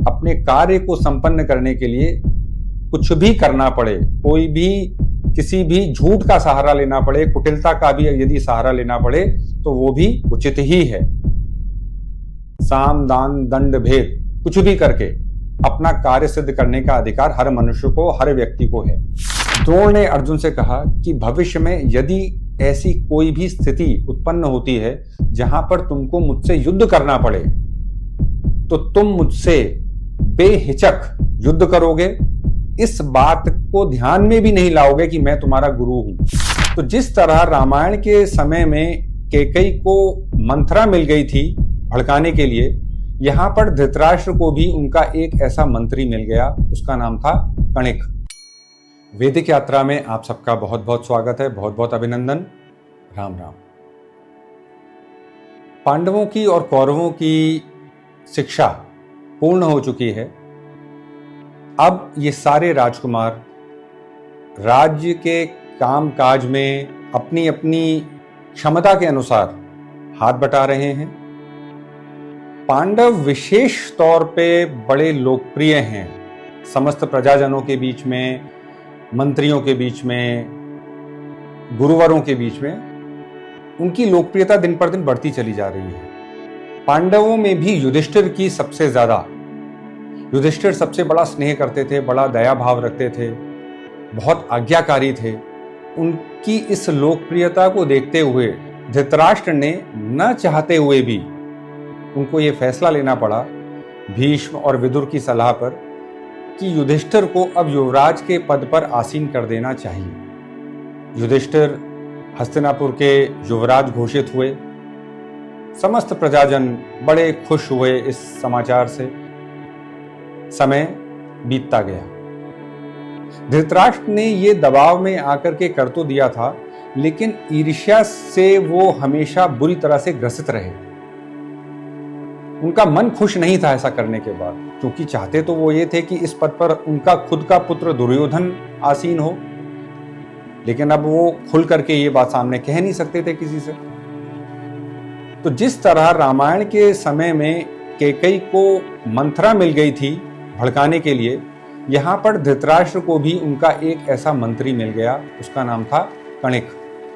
अपने कार्य को संपन्न करने के लिए कुछ भी करना पड़े, कोई भी किसी भी झूठ का सहारा लेना पड़े, कुटिलता का भी यदि सहारा लेना पड़े तो वो भी उचित ही है। साम दान दंड भेद कुछ भी करके अपना कार्य सिद्ध करने का अधिकार हर मनुष्य को, हर व्यक्ति को है। द्रोण ने अर्जुन से कहा कि भविष्य में यदि ऐसी कोई भी स्थिति उत्पन्न होती है जहां पर तुमको मुझसे युद्ध करना पड़े तो तुम मुझसे बेहिचक युद्ध करोगे, इस बात को ध्यान में भी नहीं लाओगे कि मैं तुम्हारा गुरु हूं। तो जिस तरह रामायण के समय में कैकेयी को मंथरा मिल गई थी भड़काने के लिए, यहां पर धृतराष्ट्र को भी उनका एक ऐसा मंत्री मिल गया, उसका नाम था कणिक। वैदिक यात्रा में आप सबका बहुत बहुत स्वागत है, बहुत बहुत अभिनंदन। राम राम। पांडवों की और कौरवों की शिक्षा पूर्ण हो चुकी है। अब ये सारे राजकुमार राज्य के काम काज में अपनी अपनी क्षमता के अनुसार हाथ बटा रहे हैं। पांडव विशेष तौर पे बड़े लोकप्रिय हैं, समस्त प्रजाजनों के बीच में, मंत्रियों के बीच में, गुरुवरों के बीच में उनकी लोकप्रियता दिन पर दिन बढ़ती चली जा रही है। पांडवों में भी युधिष्ठिर सबसे बड़ा स्नेह करते थे, बड़ा दया भाव रखते थे, बहुत आज्ञाकारी थे। उनकी इस लोकप्रियता को देखते हुए धृतराष्ट्र ने न चाहते हुए भी उनको ये फैसला लेना पड़ा भीष्म और विदुर की सलाह पर कि युधिष्ठिर को अब युवराज के पद पर आसीन कर देना चाहिए। युधिष्ठिर हस्तिनापुर के युवराज घोषित हुए। समस्त प्रजाजन बड़े खुश हुए इस समाचार से। समय बीतता गया। धृतराष्ट्र ने ये दबाव में आकर के कर तो दिया था, लेकिन ईर्ष्या से वो हमेशा बुरी तरह से ग्रसित रहे। उनका मन खुश नहीं था ऐसा करने के बाद, क्योंकि चाहते तो वो ये थे कि इस पद पर उनका खुद का पुत्र दुर्योधन आसीन हो, लेकिन अब वो खुल करके ये बात सामने कह नहीं सकते थे किसी से। तो जिस तरह रामायण के समय में कैकेयी को मंथरा मिल गई थी भड़काने के लिए, यहां पर धृतराष्ट्र को भी उनका एक ऐसा मंत्री मिल गया, उसका नाम था कणिक।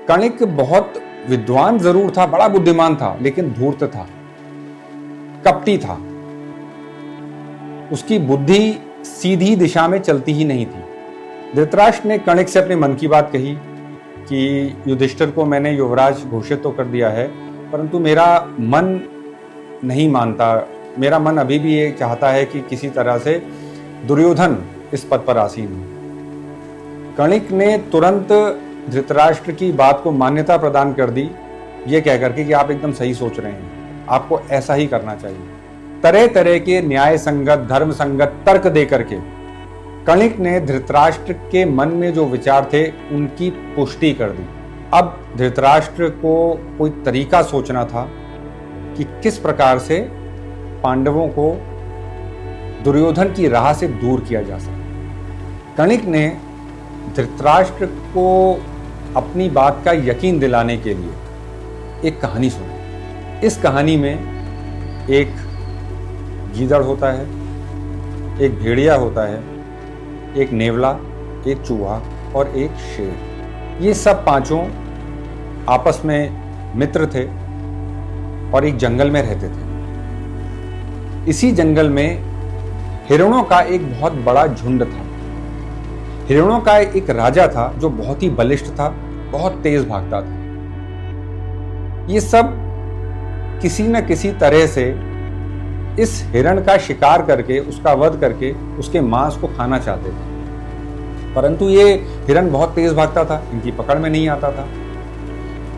कणिक बहुत विद्वान जरूर था, बड़ा बुद्धिमान था, लेकिन धूर्त था, कपटी था। उसकी बुद्धि सीधी दिशा में चलती ही नहीं थी। धृतराष्ट्र ने कणिक से अपने मन की बात कही कि युधिष्ठिर को मैंने युवराज घोषित तो कर दिया है, परंतु मेरा मन नहीं मानता। मेरा मन अभी भी ये चाहता है कि किसी तरह से दुर्योधन इस पद पर आसीन हो। कणिक ने तुरंत धृतराष्ट्र की बात को मान्यता प्रदान कर दी, ये कहकर के कि आप एकदम सही सोच रहे हैं, आपको ऐसा ही करना चाहिए। तरह तरह के न्याय संगत, धर्म संगत तर्क दे करके कणिक ने धृतराष्ट्र के मन में जो विचार थे उनकी पुष्टि कर दी। अब धृतराष्ट्र को कोई तरीका सोचना था कि किस प्रकार से पांडवों को दुर्योधन की राह से दूर किया जा सके। कणिक ने धृतराष्ट्र को अपनी बात का यकीन दिलाने के लिए एक कहानी सुनी। इस कहानी में एक गीदड़ होता है, एक भेड़िया होता है, एक नेवला, एक चूहा और एक शेर। ये सब पांचों आपस में मित्र थे और एक जंगल में रहते थे। इसी जंगल में हिरणों का एक बहुत बड़ा झुंड था। हिरणों का एक राजा था जो बहुत ही बलिष्ठ था, बहुत तेज भागता था। ये सब किसी न किसी तरह से इस हिरण का शिकार करके, उसका वध करके उसके मांस को खाना चाहते थे, परंतु ये हिरण बहुत तेज भागता था, इनकी पकड़ में नहीं आता था।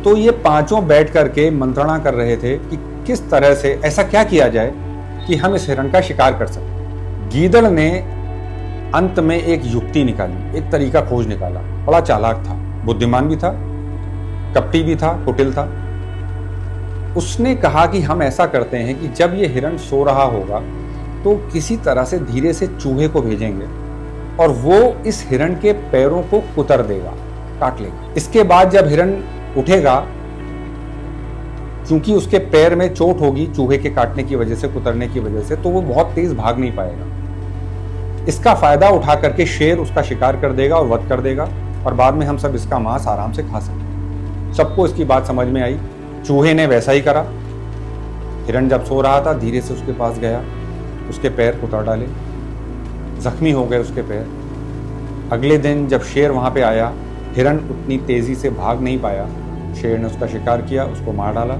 तो ये पांचों बैठ करके मंत्रणा कर रहे थे कि किस तरह से ऐसा क्या किया जाए कि हम इस हिरण का शिकार कर सकें। गीदड़ ने अंत में एक युक्ति निकाली, एक तरीका खोज निकाला। बड़ा चालाक था, बुद्धिमान भी था, कपटी भी था, कुटिल था। उसने कहा कि हम ऐसा करते हैं कि जब ये हिरण सो रहा होगा तो किसी तरह से धीरे से चूहे को भेजेंगे और वो इस हिरण के पैरों को कुतर देगा, काट लेगा। इसके बाद जब हिरण उठेगा, क्योंकि उसके पैर में चोट होगी चूहे के काटने की वजह से, कुतरने की वजह से, तो वो बहुत तेज भाग नहीं पाएगा। इसका फायदा उठा करके शेर उसका शिकार कर देगा और वध कर देगा, और बाद में हम सब इसका मांस आराम से खा सकते। सबको इसकी बात समझ में आई। चूहे ने वैसा ही करा। हिरण जब सो रहा था धीरे से उसके पास गया, उसके पैर कुतर डाले, जख्मी हो गए उसके पैर। अगले दिन जब शेर वहां पे आया, हिरण उतनी तेजी से भाग नहीं पाया, शेर ने उसका शिकार किया, उसको मार डाला।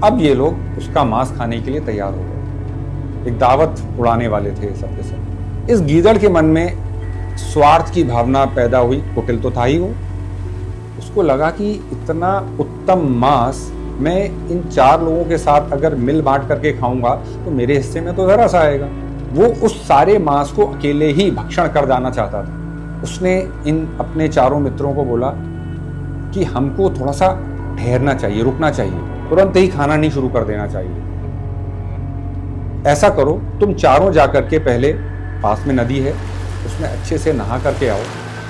अब ये लोग उसका मांस खाने के लिए तैयार हो गए, एक दावत उड़ाने वाले थे सब के सब। इस गीदड़ के मन में स्वार्थ की भावना पैदा हुई, कुटिल तो था ही वो। उसको लगा कि इतना उत्तम मांस मैं इन 4 लोगों के साथ अगर मिल बांट करके खाऊंगा तो मेरे हिस्से में तो जरा सा आएगा। वो उस सारे मांस को अकेले ही भक्षण कर जाना चाहता था। उसने इन अपने 4 मित्रों को बोला कि हमको थोड़ा सा ठहरना चाहिए, रुकना चाहिए, तुरंत ही खाना नहीं शुरू कर देना चाहिए। ऐसा करो, तुम चारों जाकर के पहले, पास में नदी है, उसमें अच्छे से नहा करके आओ,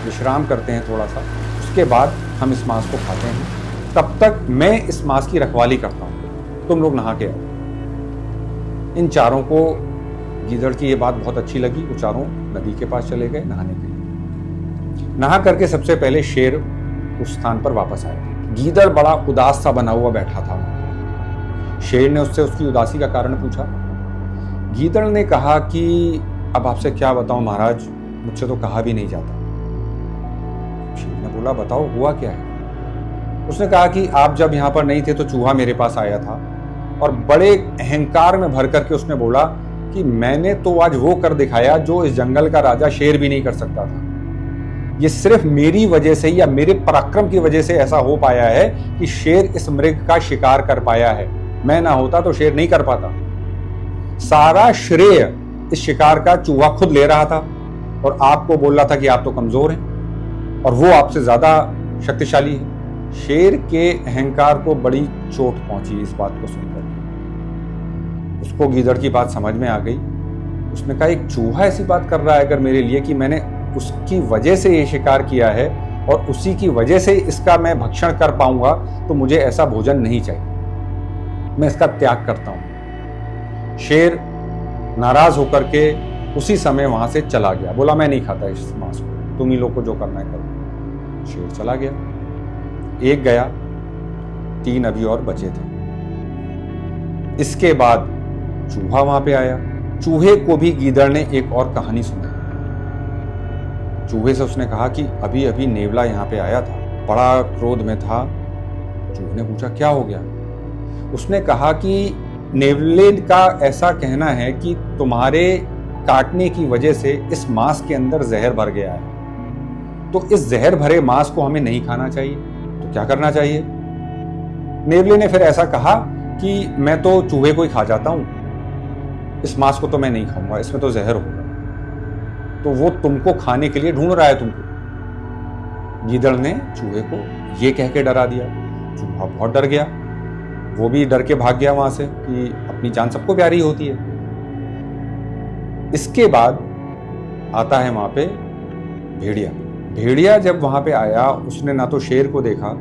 विश्राम करते हैं थोड़ा सा, उसके बाद हम इस मांस को खाते हैं। तब तक मैं इस मांस की रखवाली करता हूं, तुम लोग नहा के आओ। इन चारों को गीदड़ की ये बात बहुत अच्छी लगी। वो चारों नदी के पास चले गए नहाने के लिए। नहा करके सबसे पहले शेर उस स्थान पर वापस आया। गीदड़ बड़ा उदास सा बना हुआ बैठा था। शेर ने उससे उसकी उदासी का कारण पूछा। गीदड़ ने कहा कि अब आपसे क्या बताऊं महाराज, मुझसे तो कहा भी नहीं जाता। शेर ने बोला, बताओ हुआ क्या है? उसने कहा कि आप जब यहां पर नहीं थे तो चूहा मेरे पास आया था, और बड़े अहंकार में भर करके उसने बोला कि मैंने तो आज वो कर दिखाया जो इस जंगल का राजा शेर भी नहीं कर सकता था। ये सिर्फ मेरी वजह से या मेरे पराक्रम की वजह से ऐसा हो पाया है कि शेर इस मृग का शिकार कर पाया है। मैं ना होता तो शेर नहीं कर पाता। सारा श्रेय इस शिकार का चूहा खुद ले रहा था, और आपको बोल रहा था कि आप तो कमजोर हैं और वो आपसे ज्यादा शक्तिशाली है। शेर के अहंकार को बड़ी चोट पहुंची इस बात को सुनकर। उसको गीदड़ की बात समझ में आ गई। उसने कहा, एक चूहा ऐसी बात कर रहा है अगर मेरे लिए कि मैंने उसकी वजह से ये शिकार किया है और उसी की वजह से इसका मैं भक्षण कर पाऊंगा, तो मुझे ऐसा भोजन नहीं चाहिए, मैं इसका त्याग करता हूं। शेर नाराज होकर के उसी समय वहां से चला गया। बोला, मैं नहीं खाता इस मांस को, तुम ही लोग को जो करना है करो। शेर चला गया। एक गया, 3 अभी और बचे थे। इसके बाद चूहा वहां पे आया। चूहे को भी गीदड़ ने एक और कहानी सुनाई। चूहे से उसने कहा कि अभी अभी नेवला यहाँ पे आया था, बड़ा क्रोध में था। चूहे ने पूछा, क्या हो गया? उसने कहा कि नेवले का ऐसा कहना है कि तुम्हारे काटने की वजह से इस मांस के अंदर जहर भर गया है, तो इस जहर भरे मांस को हमें नहीं खाना चाहिए, तो क्या करना चाहिए? नेवले ने फिर ऐसा कहा कि मैं तो चूहे को ही खा जाता हूं, इस मांस को तो मैं नहीं खाऊंगा, इसमें तो जहर होगा। तो वो तुमको खाने के लिए ढूंढ रहा है तुमको। गीदड़ ने चूहे को ये कह के डरा दिया। चूहा बहुत डर गया, वो भी डर के भाग गया वहां से कि अपनी जान सबको प्यारी होती है। इसके बाद आता है वहां पे भेड़िया। भेड़िया जब वहां पे आया, उसने ना तो शेर को देखा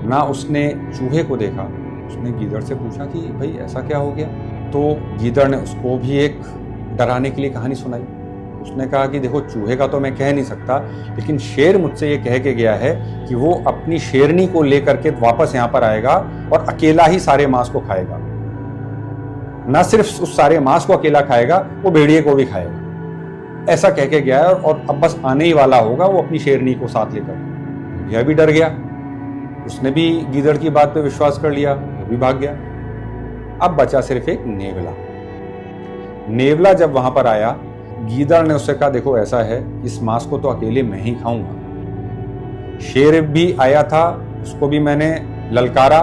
ना उसने चूहे को देखा। उसने गीदड़ से पूछा कि भाई ऐसा क्या हो गया? तो गीदड़ ने उसको भी एक डराने के लिए कहानी सुनाई। उसने कहा कि देखो, चूहे का तो मैं कह नहीं सकता, लेकिन शेर मुझसे ये कह के गया है कि वो अपनी शेरनी को लेकर के वापस यहाँ पर आएगा और अकेला ही सारे मांस को खाएगा। न सिर्फ उस सारे मांस को अकेला खाएगा, वो भेड़िए को भी खाएगा। ऐसा कह के गया है और अब बस आने ही वाला होगा वो अपनी शेरनी को साथ लेकर। भेड़िया भी डर गया, उसने भी गीदड़ की बात पे विश्वास कर लिया, वो भी भाग गया। अब बचा सिर्फ एक नेवला। नेवला जब वहां पर आया, गीदड़ ने उससे कहा, देखो ऐसा है, इस मांस को तो अकेले मैं ही खाऊंगा। शेर भी आया था, उसको भी मैंने ललकारा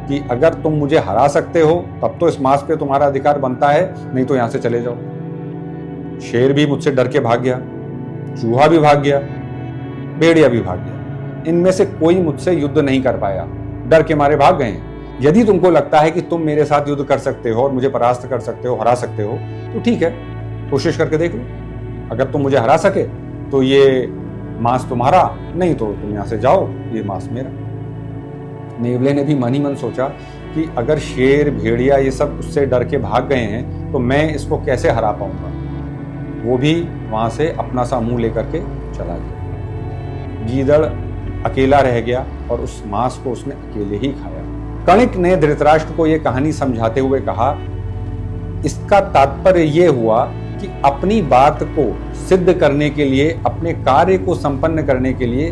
कि अगर तुम मुझे हरा सकते हो तब तो इस मांस पे तुम्हारा अधिकार बनता है, नहीं तो यहां से चले जाओ। शेर भी मुझसे डर के भाग गया, चूहा भी भाग गया, भेड़िया भी भाग गया। इनमें से कोई मुझसे युद्ध नहीं कर पाया, डर के मारे भाग गए हैं। यदि तुमको लगता है कि तुम मेरे साथ युद्ध कर सकते हो और मुझे परास्त कर सकते हो, हरा सकते हो, तो ठीक है, कोशिश करके देख लो। अगर तुम मुझे हरा सके तो ये मांस तुम्हारा, नहीं तो तुम यहां से जाओ, ये मांस मेरा। नेवले ने भी मन ही मन सोचा कि अगर शेर, भेड़िया ये सब उससे डर के भाग गए हैं तो मैं इसको कैसे हरा पाऊंगा। वो भी वहां से अपना सा मुंह लेकर के चला गया। गीदड़ अकेला रह गया और उस मांस को उसने अकेले ही खाया। कणिक ने धृतराष्ट्र को यह कहानी समझाते हुए कहा, इसका तात्पर्य यह हुआ कि अपनी बात को सिद्ध करने के लिए, अपने कार्य को संपन्न करने के लिए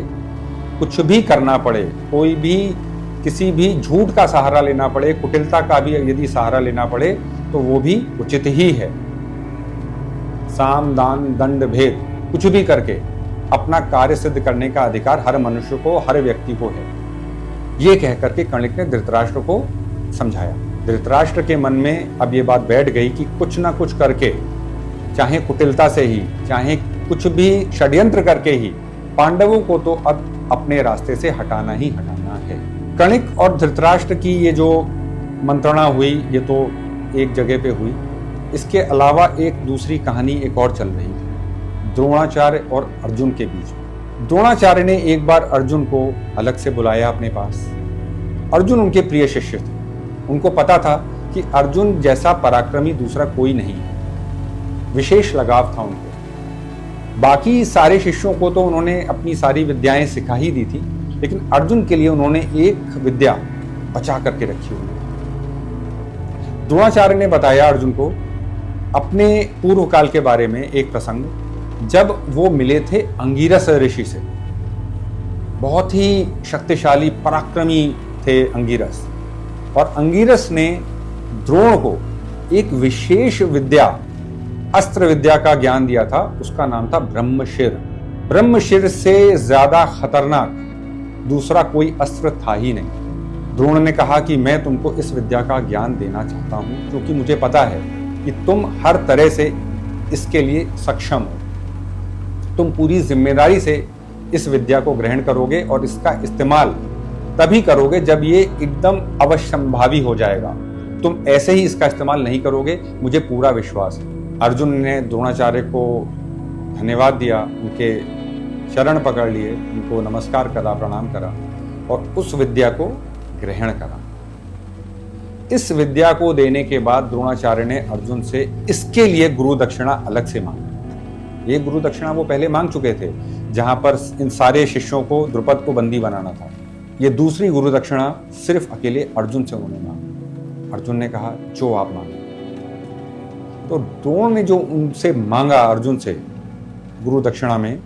कुछ भी करना पड़े, कोई भी किसी भी झूठ का सहारा लेना पड़े, कुटिलता का भी यदि सहारा लेना पड़े तो वो भी उचित ही है। साम, दान, दंड, भेद कुछ भी करके अपना कार्य सिद्ध करने का अधिकार हर मनुष्य को, हर व्यक्ति को है। ये कहकर के कणिक ने धृतराष्ट्र को समझाया। धृतराष्ट्र के मन में अब ये बात बैठ गई कि कुछ ना कुछ करके, चाहे कुटिलता से ही, चाहे कुछ भी षड्यंत्र करके ही, पांडवों को तो अब अपने रास्ते से हटाना ही हटाना है। कणिक और धृतराष्ट्र की ये जो मंत्रणा हुई, ये तो एक जगह पे हुई। इसके अलावा एक दूसरी कहानी एक और चल रही थी, द्रोणाचार्य और अर्जुन के बीच में। द्रोणाचार्य ने एक बार अर्जुन को अलग से बुलाया अपने पास। अर्जुन उनके प्रिय शिष्य थे। उनको पता था कि अर्जुन जैसा पराक्रमी दूसरा कोई नहीं है। विशेष लगाव था उनको। बाकी सारे शिष्यों को तो उन्होंने अपनी सारी विद्याएं सिखा ही दी थी, लेकिन अर्जुन के लिए उन्होंने एक विद्या बचा करके रखी हुई। द्रोणाचार्य ने बताया अर्जुन को अपने पूर्व काल के बारे में एक प्रसंग, जब वो मिले थे अंगिरस ऋषि से। बहुत ही शक्तिशाली पराक्रमी थे अंगिरस, और अंगिरस ने द्रोण को एक विशेष विद्या, अस्त्र विद्या का ज्ञान दिया था। उसका नाम था ब्रह्मशिर। ब्रह्मशिर से ज्यादा खतरनाक दूसरा कोई अस्त्र था ही नहीं। द्रोण ने कहा कि मैं तुमको इस विद्या का ज्ञान देना चाहता हूं, क्योंकि मुझे पता है कि तुम हर तरह से इसके लिए सक्षम हो। तुम पूरी जिम्मेदारी से इस विद्या को ग्रहण करोगे और इसका इस्तेमाल तभी करोगे जब ये एकदम अवश्यंभावी हो जाएगा। तुम ऐसे ही इसका इस्तेमाल नहीं करोगे, मुझे पूरा विश्वास है। अर्जुन ने द्रोणाचार्य को धन्यवाद दिया, उनके शरण पकड़ लिए, उनको नमस्कार करा, प्रणाम करा और उस विद्या को ग्रहण करा। इस विद्या को देने के बाद द्रोणाचार्य ने अर्जुन से इसके लिए गुरु दक्षिणा अलग से मांगी। ये गुरु दक्षिणा वो पहले मांग चुके थे, जहां पर इन सारे शिष्यों को, द्रुपद को बंदी बनाना था। ये दूसरी गुरु दक्षिणा सिर्फ अकेले अर्जुन से उन्होंने मांगी। अर्जुन ने कहा जो आप मांगे। तो द्रोण ने जो उनसे मांगा अर्जुन से गुरु दक्षिणा में,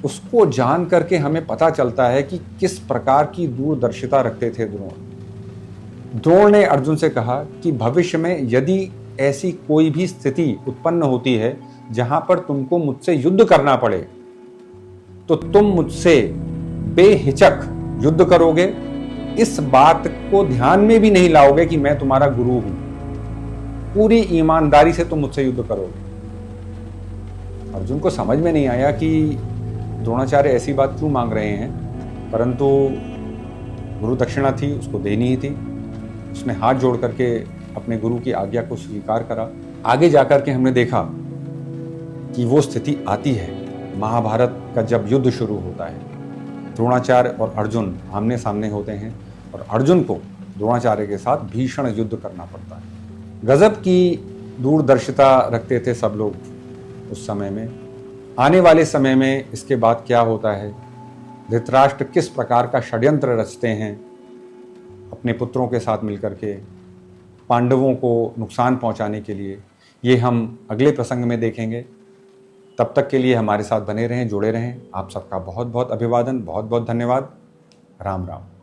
उसको जान करके हमें पता चलता है कि किस प्रकार की दूरदर्शिता रखते थे द्रोण। द्रोण ने अर्जुन से कहा कि भविष्य में यदि ऐसी कोई भी स्थिति उत्पन्न होती है जहां पर तुमको मुझसे युद्ध करना पड़े, तो तुम मुझसे बेहिचक युद्ध करोगे। इस बात को ध्यान में भी नहीं लाओगे कि मैं तुम्हारा गुरु हूं। पूरी ईमानदारी से तुम मुझसे युद्ध करोगे। अर्जुन को समझ में नहीं आया कि द्रोणाचार्य ऐसी बात क्यों मांग रहे हैं, परंतु गुरु दक्षिणा थी, उसको देनी ही थी। उसने हाथ जोड़ करके अपने गुरु की आज्ञा को स्वीकार करा। आगे जाकर के हमने देखा कि वो स्थिति आती है महाभारत का जब युद्ध शुरू होता है। द्रोणाचार्य और अर्जुन आमने सामने होते हैं और अर्जुन को द्रोणाचार्य के साथ भीषण युद्ध करना पड़ता है। गजब की दूरदर्शिता रखते थे सब लोग उस समय में। आने वाले समय में इसके बाद क्या होता है, धृतराष्ट्र किस प्रकार का षड्यंत्र रचते हैं अपने पुत्रों के साथ मिलकर के पांडवों को नुकसान पहुंचाने के लिए, ये हम अगले प्रसंग में देखेंगे। तब तक के लिए हमारे साथ बने रहें, जुड़े रहें। आप सबका बहुत बहुत अभिवादन, बहुत बहुत धन्यवाद। राम राम।